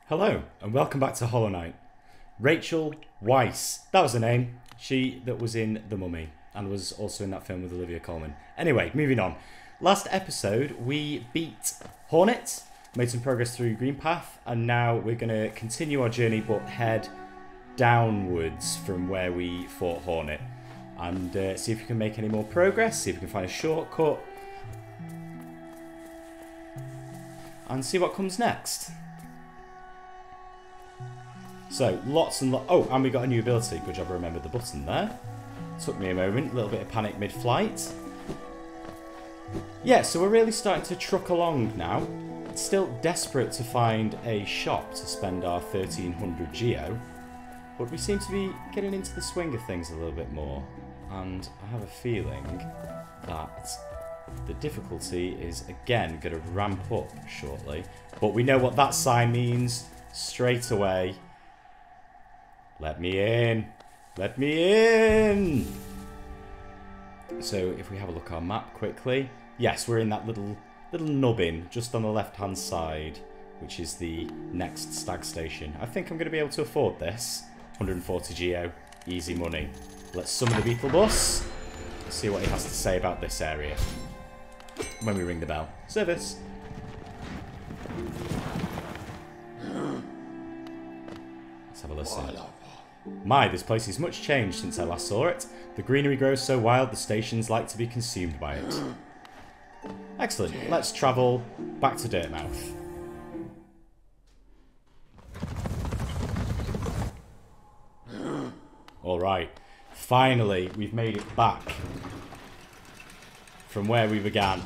Hello, and welcome back to Hollow Knight. Rachel Weisz, that was her name. She that was in The Mummy, and was also in that film with Olivia Colman. Anyway, moving on. Last episode, we beat Hornet, made some progress through Green Path, and now we're going to continue our journey, but head downwards from where we fought Hornet. And see if we can make any more progress, see if we can find a shortcut, and see what comes next. So, lots and lots... Oh, and we got a new ability. Good job I remembered the button there. Took me a moment. A little bit of panic mid-flight. Yeah, so we're really starting to truck along now. Still desperate to find a shop to spend our 1300 geo. But we seem to be getting into the swing of things a little bit more. And I have a feeling that the difficulty is, again, going to ramp up shortly. But we know what that sign means straight away. Let me in! Let me in! So, if we have a look at our map quickly. Yes, we're in that little nubbin just on the left-hand side, which is the next stag station. I think I'm going to be able to afford this. 140 geo, easy money. Let's summon the Beetle Bus. Let's see what he has to say about this area. When we ring the bell. Service. Let's have a listen. My, this place is much changed since I last saw it. The greenery grows so wild, the stations like to be consumed by it. Excellent. Let's travel back to Dirtmouth. Alright. Finally, we've made it back from where we began.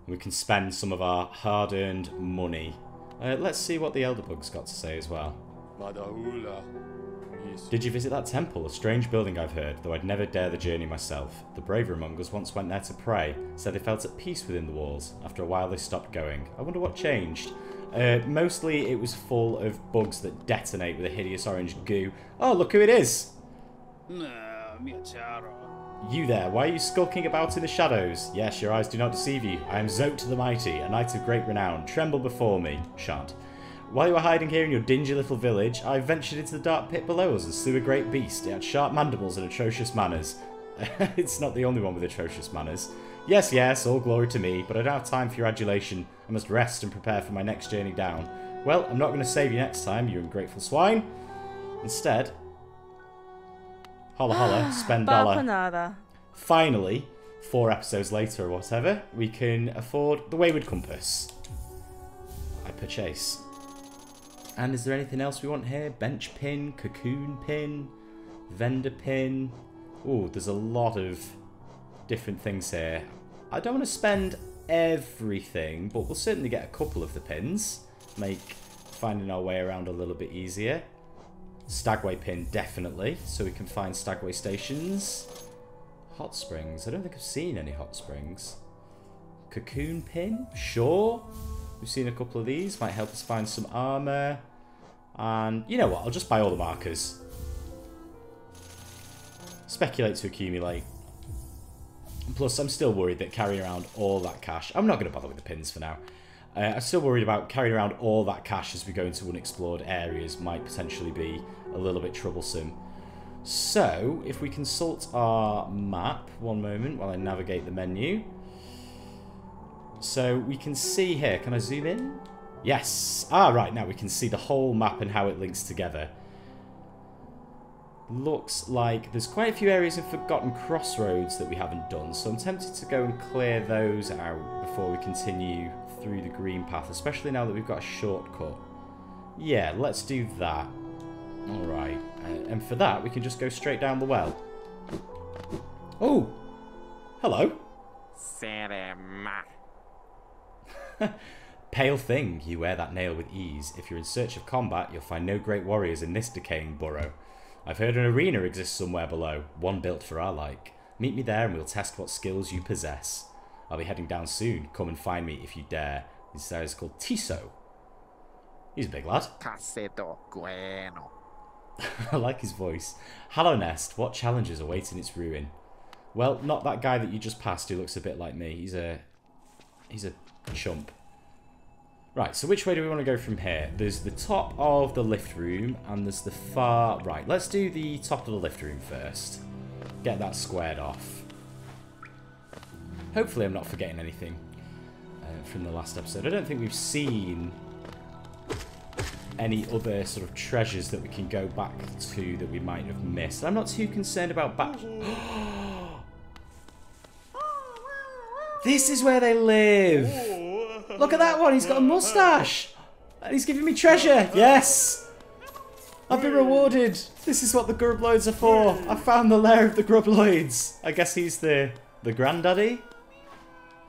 We can spend some of our hard-earned money. Let's see what the Elderbug's got to say as well. Did you visit that temple? A strange building I've heard, though I'd never dare the journey myself. The braver among us once went there to pray, said they felt at peace within the walls. After a while they stopped going. I wonder what changed. Mostly it was full of bugs that detonate with a hideous orange goo. Oh, look who it is! You there, why are you skulking about in the shadows? Yes, your eyes do not deceive you. I am Zote the Mighty, a knight of great renown. Tremble before me. Shan't. While you were hiding here in your dingy little village, I ventured into the dark pit below us and slew a great beast. It had sharp mandibles and atrocious manners. It's not the only one with atrocious manners. Yes, yes, all glory to me, but I don't have time for your adulation. I must rest and prepare for my next journey down. Well, I'm not going to save you next time, you ungrateful swine. Instead, holla holla, spend dollar. Finally, 4 episodes later or whatever, we can afford the Wayward Compass. I purchase. And is there anything else we want here? Bench pin, cocoon pin, vendor pin. Ooh, there's a lot of different things here. I don't want to spend everything, but we'll certainly get a couple of the pins. Make finding our way around a little bit easier. Stagway pin, definitely, so we can find Stagway stations. Hot springs. I don't think I've seen any hot springs. Cocoon pin, sure. We've seen a couple of these. Might help us find some armor. And you know what? I'll just buy all the markers. Speculate to accumulate. Plus, I'm still worried that carrying around all that cash... I'm not going to bother with the pins for now. I'm still worried about carrying around all that cash as we go into unexplored areas might potentially be a little bit troublesome. So, if we consult our map... One moment while I navigate the menu... So we can see here, can I zoom in? Yes! Ah, right, now we can see the whole map and how it links together. Looks like there's quite a few areas of Forgotten Crossroads that we haven't done, so I'm tempted to go and clear those out before we continue through the Green Path, especially now that we've got a shortcut. Yeah, let's do that. Alright, and for that we can just go straight down the well. Oh! Hello! Pale thing, you wear that nail with ease. If you're in search of combat, you'll find no great warriors in this decaying burrow. I've heard an arena exists somewhere below, one built for our like. Meet me there and we'll test what skills you possess. I'll be heading down soon. Come and find me if you dare. This guy is called Tiso. He's a big lad. I like his voice. Hallow Nest, what challenges await in its ruin? Well, not that guy that you just passed who looks a bit like me. He's a chump. Right, so which way do we want to go from here? There's the top of the lift room, and there's the far right. Let's do the top of the lift room first. Get that squared off. Hopefully I'm not forgetting anything from the last episode. I don't think we've seen any other sort of treasures that we can go back to that we might have missed. I'm not too concerned about back... This is where they live! Look at that one, he's got a mustache! And he's giving me treasure! Yes! I've been rewarded! This is what the grubloids are for! I found the lair of the grubloids! I guess he's the granddaddy?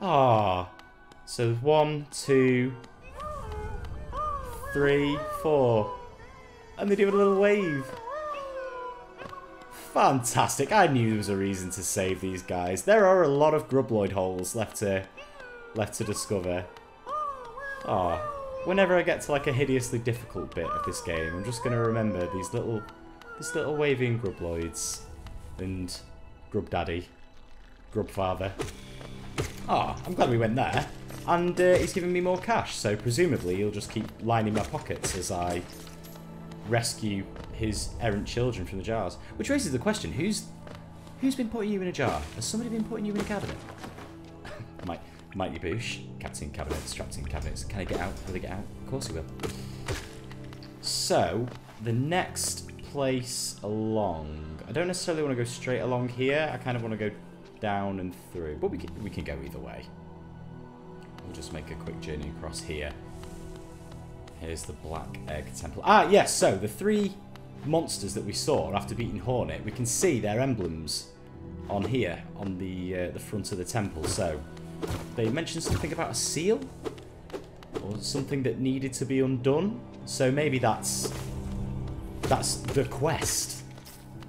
Ah. So 1, 2, 3, 4. And they do a little wave. Fantastic. I knew there was a reason to save these guys. There are a lot of grubloid holes left to discover. Oh, whenever I get to like a hideously difficult bit of this game, I'm just going to remember these little waving grubloids and grub daddy, grub father. Oh, I'm glad we went there. And he's giving me more cash, so presumably he'll just keep lining my pockets as I rescue his errant children from the jars. Which raises the question, who's been putting you in a jar? Has somebody been putting you in a cabinet? Mighty Boosh. Captain cabinets, trapped in cabinets. Can I get out? Will they get out? Of course he will. So, the next place along. I don't necessarily want to go straight along here. I kind of want to go down and through. But we can go either way. We'll just make a quick journey across here. Here's the Black Egg Temple. Ah, yes, so the 3 monsters that we saw after beating Hornet, we can see their emblems on here, on the front of the temple. So, they mentioned something about a seal? Or something that needed to be undone? So maybe that's the quest.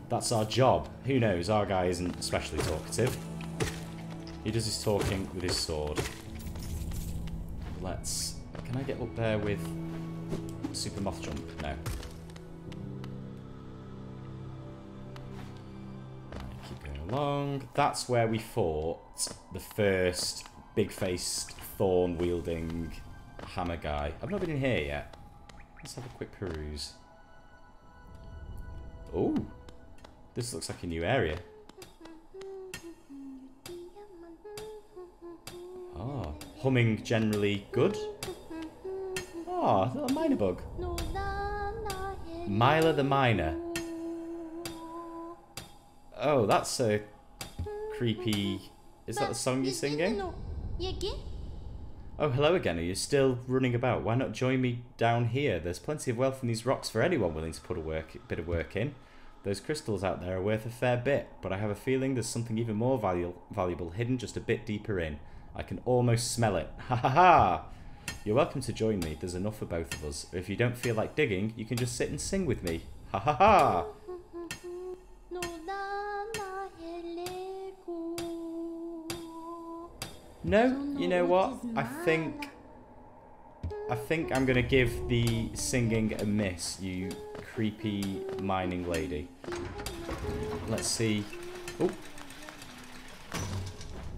That's our job. Who knows? Our guy isn't especially talkative. He does his talking with his sword. Let's... Can I get up there with Super Moth Jump? No. Keep going along. That's where we fought the first big-faced, thorn-wielding hammer guy. I've not been in here yet. Let's have a quick peruse. Oh, this looks like a new area. Oh, humming generally good. Oh, a little miner bug. Myla the Miner. Oh, that's a creepy... Is that the song you're singing? Oh, hello again. Are you still running about? Why not join me down here? There's plenty of wealth in these rocks for anyone willing to put a bit of work in. Those crystals out there are worth a fair bit, but I have a feeling there's something even more valuable hidden just a bit deeper in. I can almost smell it. Ha ha ha! You're welcome to join me. There's enough for both of us. If you don't feel like digging, you can just sit and sing with me. Ha ha ha! No, you know what? I think I'm gonna give the singing a miss, you creepy mining lady. Let's see. Oh,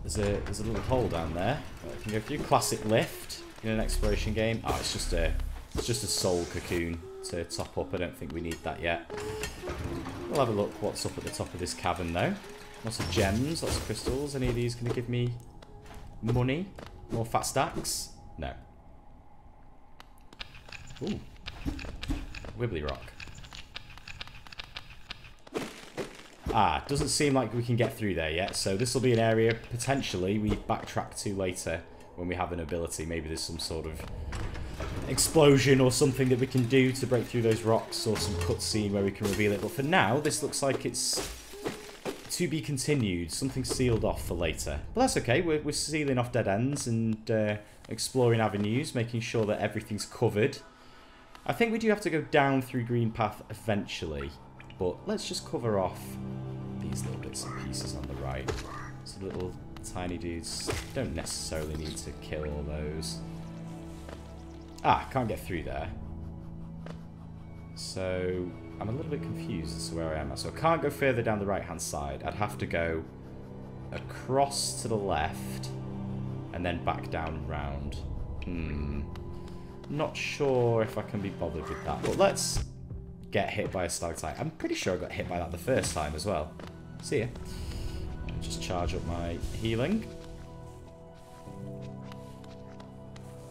there's a little hole down there. I can go through. Classic lift in an exploration game. Oh, it's just a soul cocoon to top up. I don't think we need that yet. We'll have a look what's up at the top of this cavern though. Lots of gems, lots of crystals. Any of these gonna give me money? More fat stacks? No. Ooh. Wibbly rock. Ah, doesn't seem like we can get through there yet, so this will be an area potentially we backtrack to later when we have an ability. Maybe there's some sort of explosion or something that we can do to break through those rocks, or some cutscene where we can reveal it. But for now, this looks like it's to be continued, something sealed off for later. But that's okay, we're sealing off dead ends and exploring avenues, making sure that everything's covered. I think we do have to go down through Green Path eventually, but let's just cover off these little bits and pieces on the right. So little tiny dudes, don't necessarily need to kill all those. Ah, can't get through there. So I'm a little bit confused as to where I am. So I can't go further down the right-hand side. I'd have to go across to the left and then back down and round. Not sure if I can be bothered with that, but let's get hit by a stalactite. I'm pretty sure I got hit by that the first time as well. See ya. Just charge up my healing.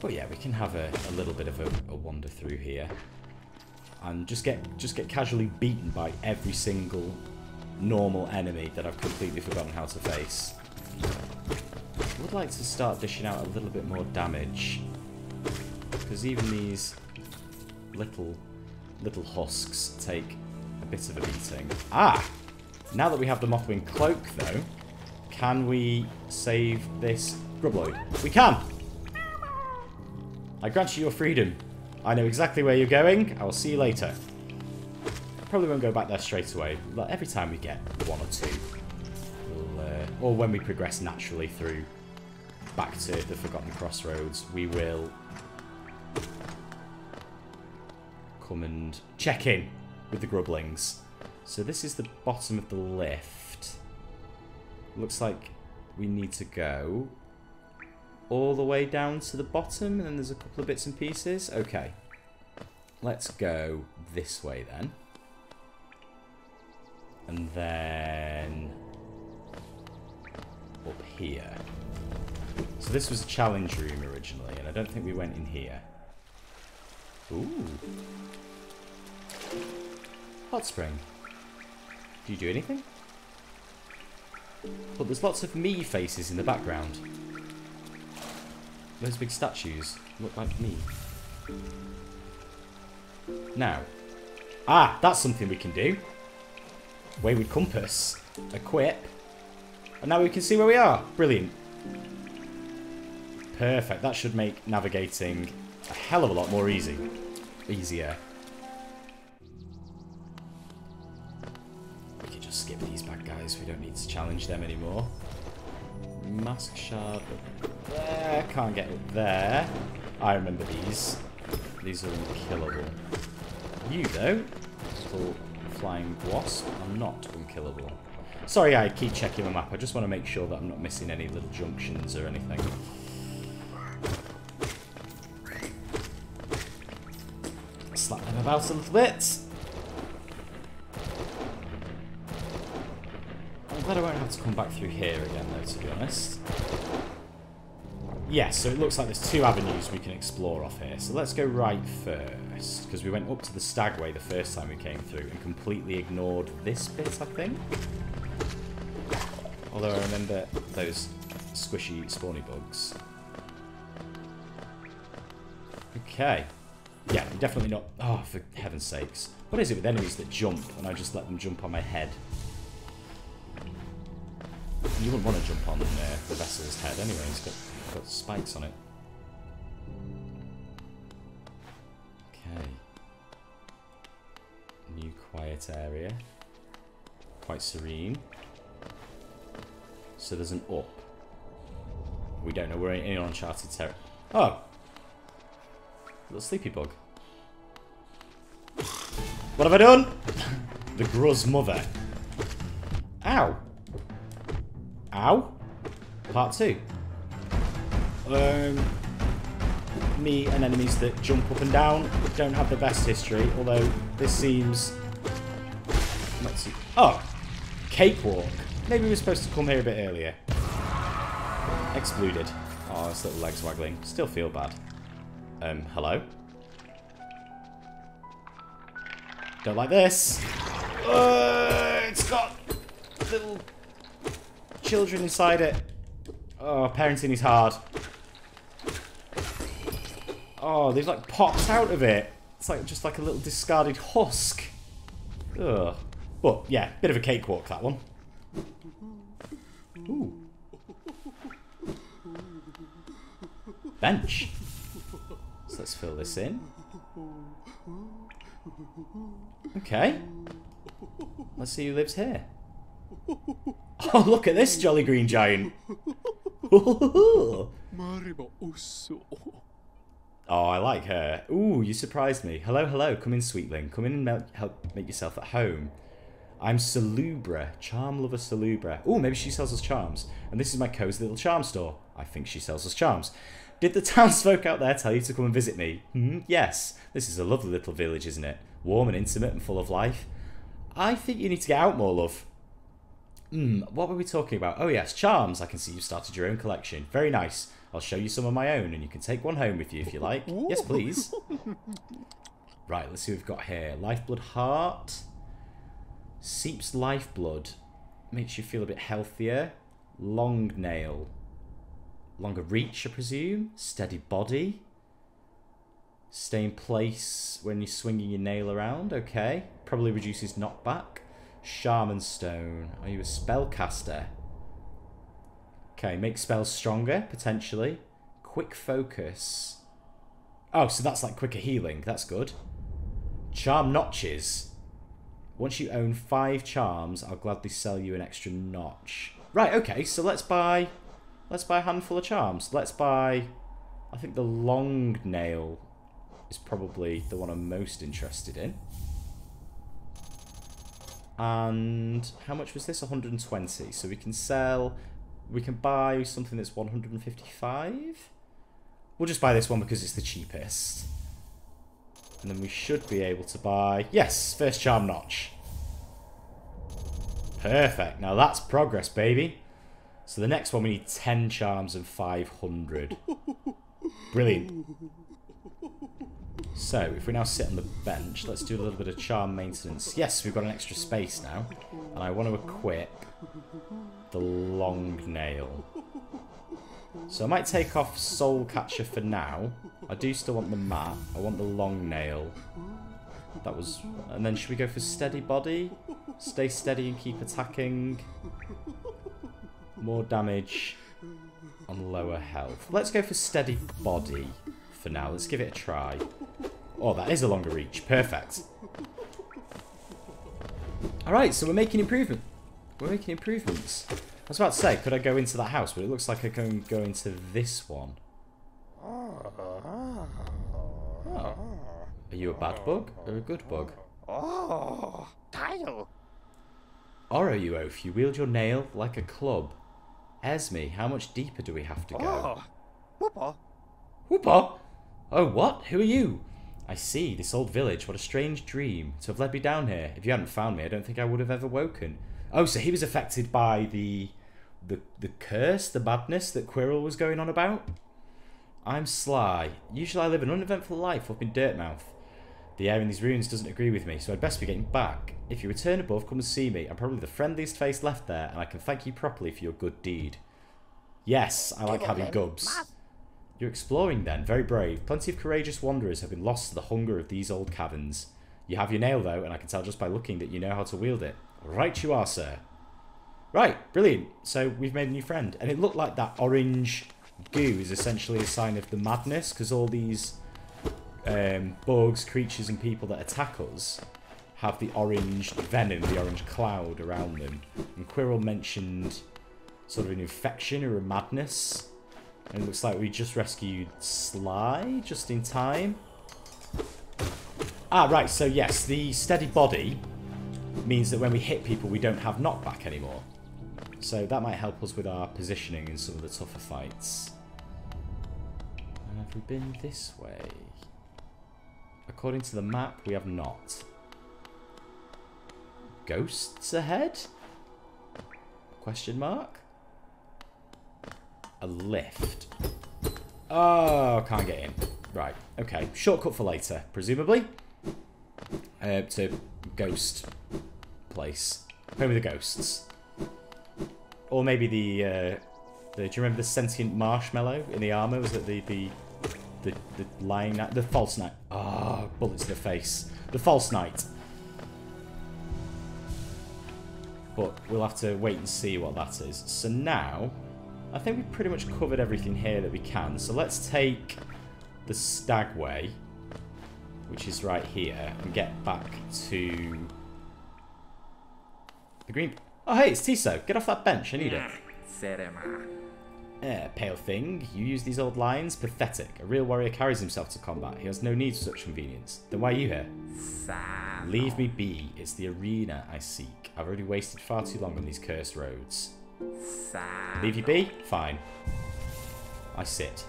But yeah, we can have a little bit of a wander through here. And just get casually beaten by every single normal enemy that I've completely forgotten how to face. I would like to start dishing out a little bit more damage. Because even these little husks take a bit of a beating. Ah! Now that we have the Mothwing Cloak, though, can we save this Grubloid? We can! I grant you your freedom. I know exactly where you're going. I will see you later. I probably won't go back there straight away. But every time we get one or two, or when we progress naturally through back to the Forgotten Crossroads, we will come and check in with the Grublings. So this is the bottom of the lift. Looks like we need to go all the way down to the bottom, and then there's a couple of bits and pieces. Okay. Let's go this way then. And then up here. So this was a challenge room originally, and I don't think we went in here. Ooh. Hot spring. Do you do anything? But there's lots of me faces in the background. Those big statues look like me. Now. Ah, that's something we can do. Wayward compass. Equip. And now we can see where we are. Brilliant. Perfect. That should make navigating a hell of a lot more easier. We can just skip these bad guys. We don't need to challenge them anymore. Mask shard there. Can't get up there. I remember these. These are unkillable. You, though, little flying wasp, are not unkillable. Sorry, I keep checking the map. I just want to make sure that I'm not missing any little junctions or anything. Slap them about a little bit. I'm glad I won't have to come back through here again, though, to be honest. Yes, so it looks like there's two avenues we can explore off here. So let's go right first, because we went up to the Stagway the first time we came through and completely ignored this bit, I think. Although I remember those squishy spawny bugs. Okay. Yeah, I'm definitely not... Oh, for heaven's sakes. What is it with enemies that jump and I just let them jump on my head? You wouldn't want to jump on the vessel's head anyway. It's got spikes on it. Okay. New quiet area. Quite serene. So there's an up. We don't know. We're in uncharted territory. Oh! Little sleepy bug. What have I done? The Gruz mother. Ow! Ow! Part 2. Me and enemies that jump up and down don't have the best history, although this seems... Let's see. Oh! Cakewalk. Maybe we were supposed to come here a bit earlier. Exploded. Oh, his little legs waggling. Still feel bad. Hello? Don't like this. It's got little children inside it. Oh, parenting is hard. Oh, they've like popped out of it. It's like just like a little discarded husk. Ugh. But yeah, bit of a cakewalk, that one. Ooh. Bench. So let's fill this in. Okay. Let's see who lives here. Oh, look at this jolly green giant. Oh, I like her. Ooh, you surprised me. Hello, hello. Come in, sweetling. Come in and help make yourself at home. I'm Salubra. Charm lover Salubra. Ooh, maybe she sells us charms. And this is my cozy little charm store. I think she sells us charms. Did the townsfolk out there tell you to come and visit me? Yes. This is a lovely little village, isn't it? Warm and intimate and full of life. I think you need to get out more, love. What were we talking about? Oh, yes, charms. I can see you've started your own collection. Very nice. I'll show you some of my own, and you can take one home with you if you like. Yes, please. Right, let's see what we've got here. Lifeblood Heart. Seeps Lifeblood. Makes you feel a bit healthier. Long Nail. Longer reach, I presume. Steady Body. Stay in place when you're swinging your nail around. Okay. Probably reduces knockback. Shaman Stone. Are you a spellcaster? Okay, make spells stronger, potentially. Quick Focus. Oh, so that's like quicker healing. That's good. Charm Notches. Once you own 5 charms, I'll gladly sell you an extra notch. Right, okay, so let's buy a handful of charms. Let's buy, I think the Long Nail is probably the one I'm most interested in. And how much was this? 120. So we can buy something that's 155. We'll just buy this one because it's the cheapest. And then we should be able to buy, yes, first charm notch. Perfect. Now that's progress, baby. So the next one we need 10 charms and 500. Brilliant. So, if we now sit on the bench, let's do a little bit of charm maintenance. Yes, we've got an extra space now. And I want to equip the Long Nail. So I might take off Soul Catcher for now. I do still want the map. I want the Long Nail. That was... And then should we go for Steady Body? Stay steady and keep attacking. More damage on lower health. Let's go for Steady Body for now. Let's give it a try. Oh, that is a longer reach. Perfect. Alright, so we're making improvement. We're making improvements. I was about to say, could I go into that house? But it looks like I can go into this one. Oh. Are you a bad bug or a good bug? Oh, tile. Oro, you oaf, you wield your nail like a club. Esme, how much deeper do we have to go? Whoopa. Whoopa? Oh, what? Who are you? I see, this old village. What a strange dream to have led me down here. If you hadn't found me, I don't think I would have ever woken. Oh, so he was affected by the curse, the madness that Quirrell was going on about? I'm Sly. Usually I live an uneventful life up in Dirtmouth. The air in these ruins doesn't agree with me, so I'd best be getting back. If you return above, come and see me. I'm probably the friendliest face left there, and I can thank you properly for your good deed. Yes, I like having gubs. You're exploring then, very brave. Plenty of courageous wanderers have been lost to the hunger of these old caverns. You have your nail though, and I can tell just by looking that you know how to wield it. Right you are, sir. Right, brilliant. So we've made a new friend. And it looked like that orange goo is essentially a sign of the madness, because all these bugs, creatures and people that attack us have the orange venom, the orange cloud around them. And Quirrell mentioned sort of an infection or a madness. And it looks like we just rescued Sly just in time. Ah, right, so yes, the Steady Body means that when we hit people, we don't have knockback anymore. So that might help us with our positioning in some of the tougher fights. Have we been this way? According to the map, we have not. Ghosts ahead? Question mark? A lift. Oh, can't get in. Right, okay. Shortcut for later, presumably. To ghost place. Home of the ghosts. Or maybe the do you remember the sentient marshmallow in the armour? Was it the lying knight? The false knight. Ah, oh, bullets to the face. The false knight. But we'll have to wait and see what that is. So now, I think we've pretty much covered everything here that we can. So let's take the Stagway, which is right here, and get back to the green... Oh, hey, it's Tiso. Get off that bench. I need it. Pale thing. You use these old lines? Pathetic. A real warrior carries himself to combat. He has no need for such convenience. Then why are you here? Leave me be. It's the arena I seek. I've already wasted far too long on these cursed roads. Leave you be? Fine. I sit.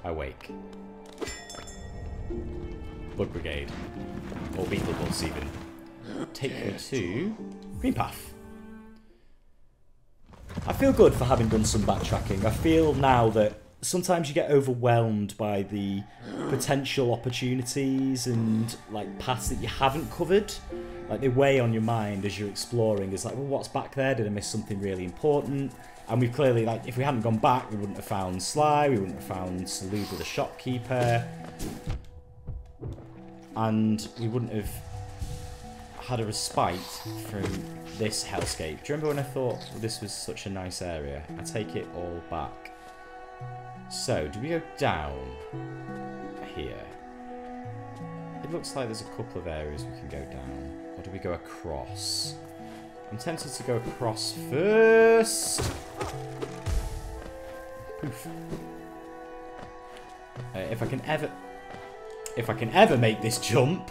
I wake. Bug Brigade. Or Beetle Bus, even. Take me to Green Path. I feel good for having done some backtracking. I feel now that sometimes you get overwhelmed by the potential opportunities and like paths that you haven't covered. Like they weigh on your mind as you're exploring. It's like, well, what's back there? Did I miss something really important? And we've clearly, like, if we hadn't gone back, we wouldn't have found Sly, we wouldn't have found Salubra the shopkeeper, and we wouldn't have had a respite from this hellscape. Do you remember when I thought, well, this was such a nice area? I take it all back. So, do we go down here? It looks like there's a couple of areas we can go down. Or do we go across? I'm tempted to go across first. Poof. If I can ever make this jump,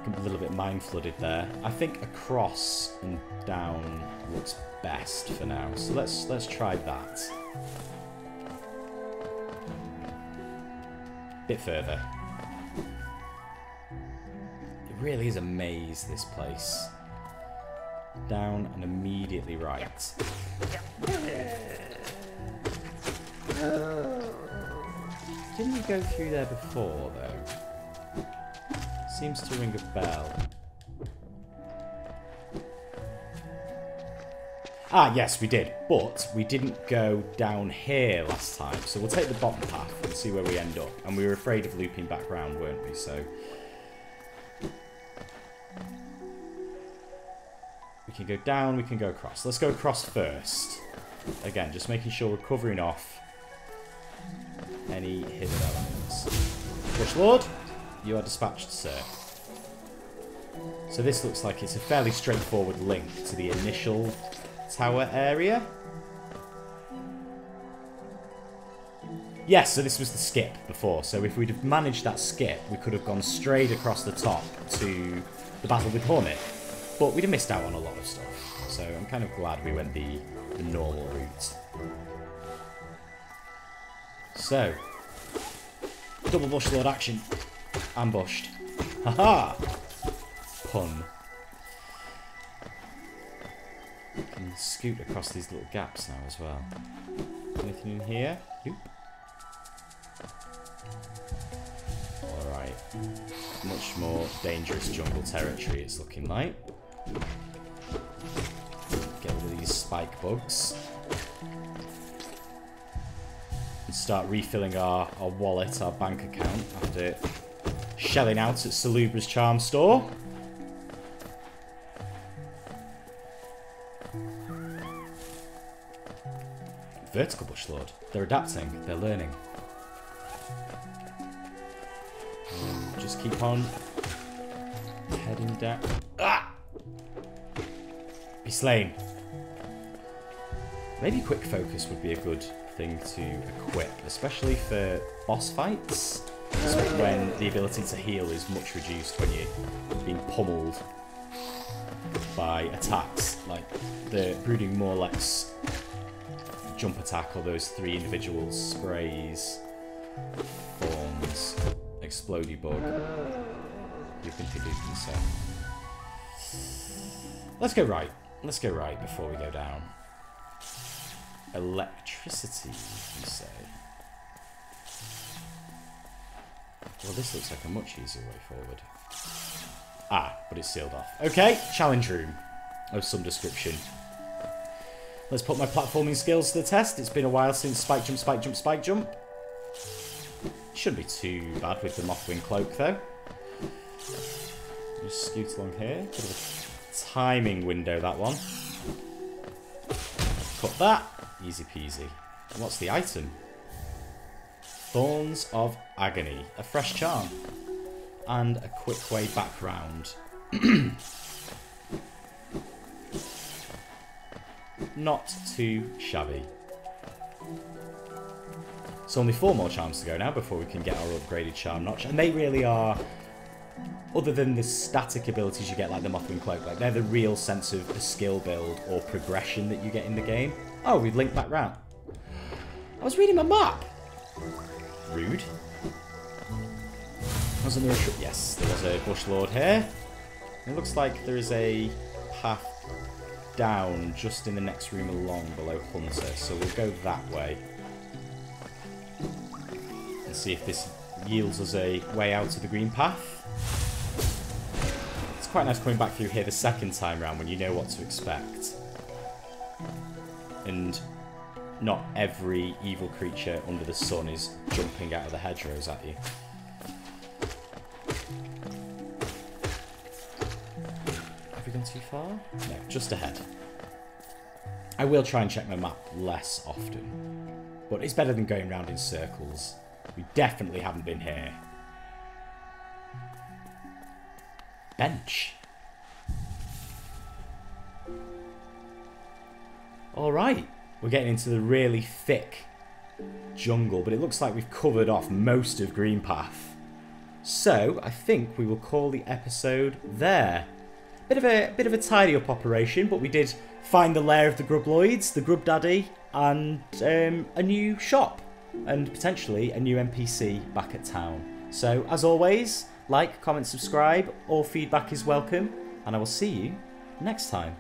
I'm a little bit mind flooded there. I think across and down looks best for now. So let's try that. Bit further. It really is a maze, this place. Down and immediately right. Didn't we go through there before, though? Seems to ring a bell. Ah, yes, we did. But we didn't go down here last time. So we'll take the bottom path and see where we end up. And we were afraid of looping back round, weren't we? So we can go down, we can go across. Let's go across first. Again, just making sure we're covering off any hidden elements. Bush Lord, you are dispatched, sir. So this looks like it's a fairly straightforward link to the initial tower area. Yes, so this was the skip before. So if we'd have managed that skip, we could have gone straight across the top to the battle with Hornet. But we'd have missed out on a lot of stuff. So I'm kind of glad we went the normal route. So, double Bush Lord action. Ambushed. Haha! Pun. Can scoot across these little gaps now as well. Anything in here? Nope. Alright. Much more dangerous jungle territory it's looking like. Get rid of these spike bugs. And start refilling our wallet, our bank account, after shelling out at Salubra's charm store. Vertical Bush Lord. They're adapting. They're learning. Just keep on heading down. Ah! Be slain. Maybe quick focus would be a good thing to equip, especially for boss fights, when the ability to heal is much reduced when you're being pummeled by attacks like the Brooding Morlex jump attack or those 3 individual sprays, thorns, explodey bug. You can do so. Let's go right. Let's go right before we go down. Electricity, you say? Well, this looks like a much easier way forward. Ah, but it's sealed off. Okay, challenge room of some description. Let's put my platforming skills to the test. It's been a while since spike jump, spike jump, spike jump. Shouldn't be too bad with the Mothwing Cloak, though. Just scoot along here. Bit of a timing window, that one. Cut that. Easy peasy. And what's the item? Thorns of Agony. A fresh charm. And a quick way back round. Not too shabby. So only 4 more charms to go now before we can get our upgraded charm notch. And they really are, other than the static abilities you get like the Mothwing Cloak, like they're the real sense of a skill build or progression that you get in the game. Oh, we've linked back round. I was reading my map. Rude. Wasn't there a... Yes, there was a bush lord here. It looks like there is a path down just in the next room along below Hunter, so we'll go that way. And see if this yields us a way out of the green path. It's quite nice coming back through here the second time round when you know what to expect. And not every evil creature under the sun is jumping out of the hedgerows at you. Have we gone too far? No, just ahead. I will try and check my map less often, but it's better than going round in circles. We definitely haven't been here. Bench. Alright, we're getting into the really thick jungle, but it looks like we've covered off most of Green Path. So, I think we will call the episode there. Bit of a tidy up operation, but we did find the lair of the Grubloids, the Grub Daddy, and a new shop, and potentially a new NPC back at town. So, as always, like, comment, subscribe, all feedback is welcome, and I will see you next time.